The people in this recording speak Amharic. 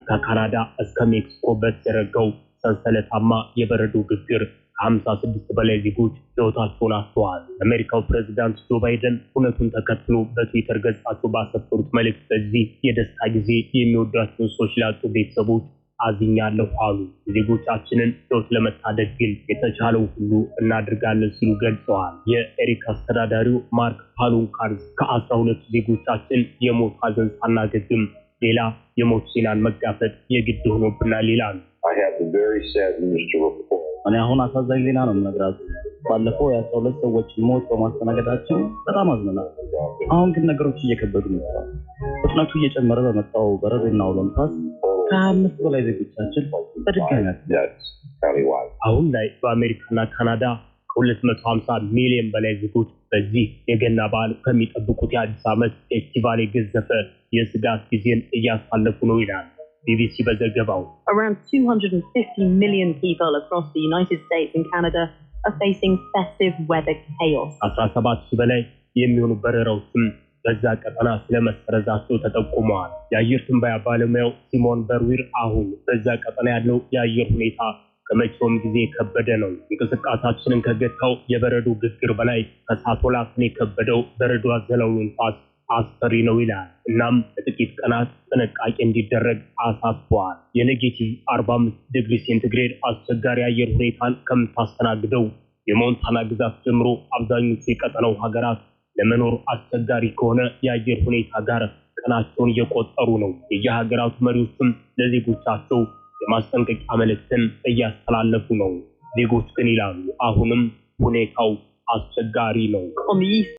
ከካናዳ እስከ ሜክሲኮ በተዘረጋው ሰንሰለታማ የበረዶ ግግር 56 በላይ ዜጎች ሕይወታቸውን አጥተዋል። አሜሪካው ፕሬዝዳንት ጆ ባይደን ሁነቱን ተከትሎ በትዊተር ገጻቸው ባሰፈሩት መልእክት በዚህ የደስታ ጊዜ የሚወዷቸውን ሰዎች ላጡ ቤተሰቦች አዝኛለሁ አሉ። ዜጎቻችንን ሕይወት ለመታደግ ግን የተቻለው ሁሉ እናድርጋለን ሲሉ ገልጸዋል። የኤሪክ አስተዳዳሪው ማርክ ፓሉንካርዝ ከ12 ዜጎቻችን የሞት ሐዘን ሳናገግም ሌላ የሞት ዜናን መጋፈጥ የግድ ሆኖብናል ይላሉ። እኔ አሁን አሳዛኝ ዜና ነው የምነግራችሁ። ባለፈው የ12 ሰዎች ሞት በማስተናገዳችን በጣም አዝነናል። አሁን ግን ነገሮች እየከበዱ መጥተዋል። ፍጥነቱ እየጨመረ በመጣው በረዶና አውሎ ነፋስ ከ5 በላይ ዜጎቻችን በድጋሚ አሁን ላይ በአሜሪካና ካናዳ ከ250 ሚሊዮን በላይ ዜጎች በዚህ የገና በዓል ከሚጠብቁት የአዲስ ዓመት ፌስቲቫል የገዘፈ የስጋት ጊዜን እያሳለፉ ነው ይላል BBC በዘገባው። Around 250 million people across the United States and Canada are facing festive weather chaos. 17,000 በላይ የሚሆኑ በረራዎችም በዛ ቀጠና ስለመሰረዛቸው ተጠቁመዋል። የአየር ትንበያ ባለሙያው ሲሞን በርዊር አሁን በዛ ቀጠና ያለው የአየር ሁኔታ ከመቼውም ጊዜ ከበደ ነው። እንቅስቃሴያችንን ከገታው የበረዶ ግግር በላይ ከሳቶላትን የከበደው በረዶ አዘለው ንፋስ አስፈሪ ነው ይላል። እናም ለጥቂት ቀናት ጥንቃቄ እንዲደረግ አሳስበዋል። የኔጌቲቭ 45 ዲግሪ ሴንቲግሬድ አስቸጋሪ አየር ሁኔታን ከምታስተናግደው የሞንታና ግዛት ጀምሮ አብዛኞቹ የቀጠናው ሀገራት ለመኖር አስቸጋሪ ከሆነ የአየር ሁኔታ ጋር ቀናቸውን እየቆጠሩ ነው። የየሀገራቱ መሪዎችም ለዜጎቻቸው የማስጠንቀቂያ መልእክትን እያስተላለፉ ነው። ዜጎች ግን ይላሉ አሁንም ሁኔታው አስቸጋሪ ነው። On the east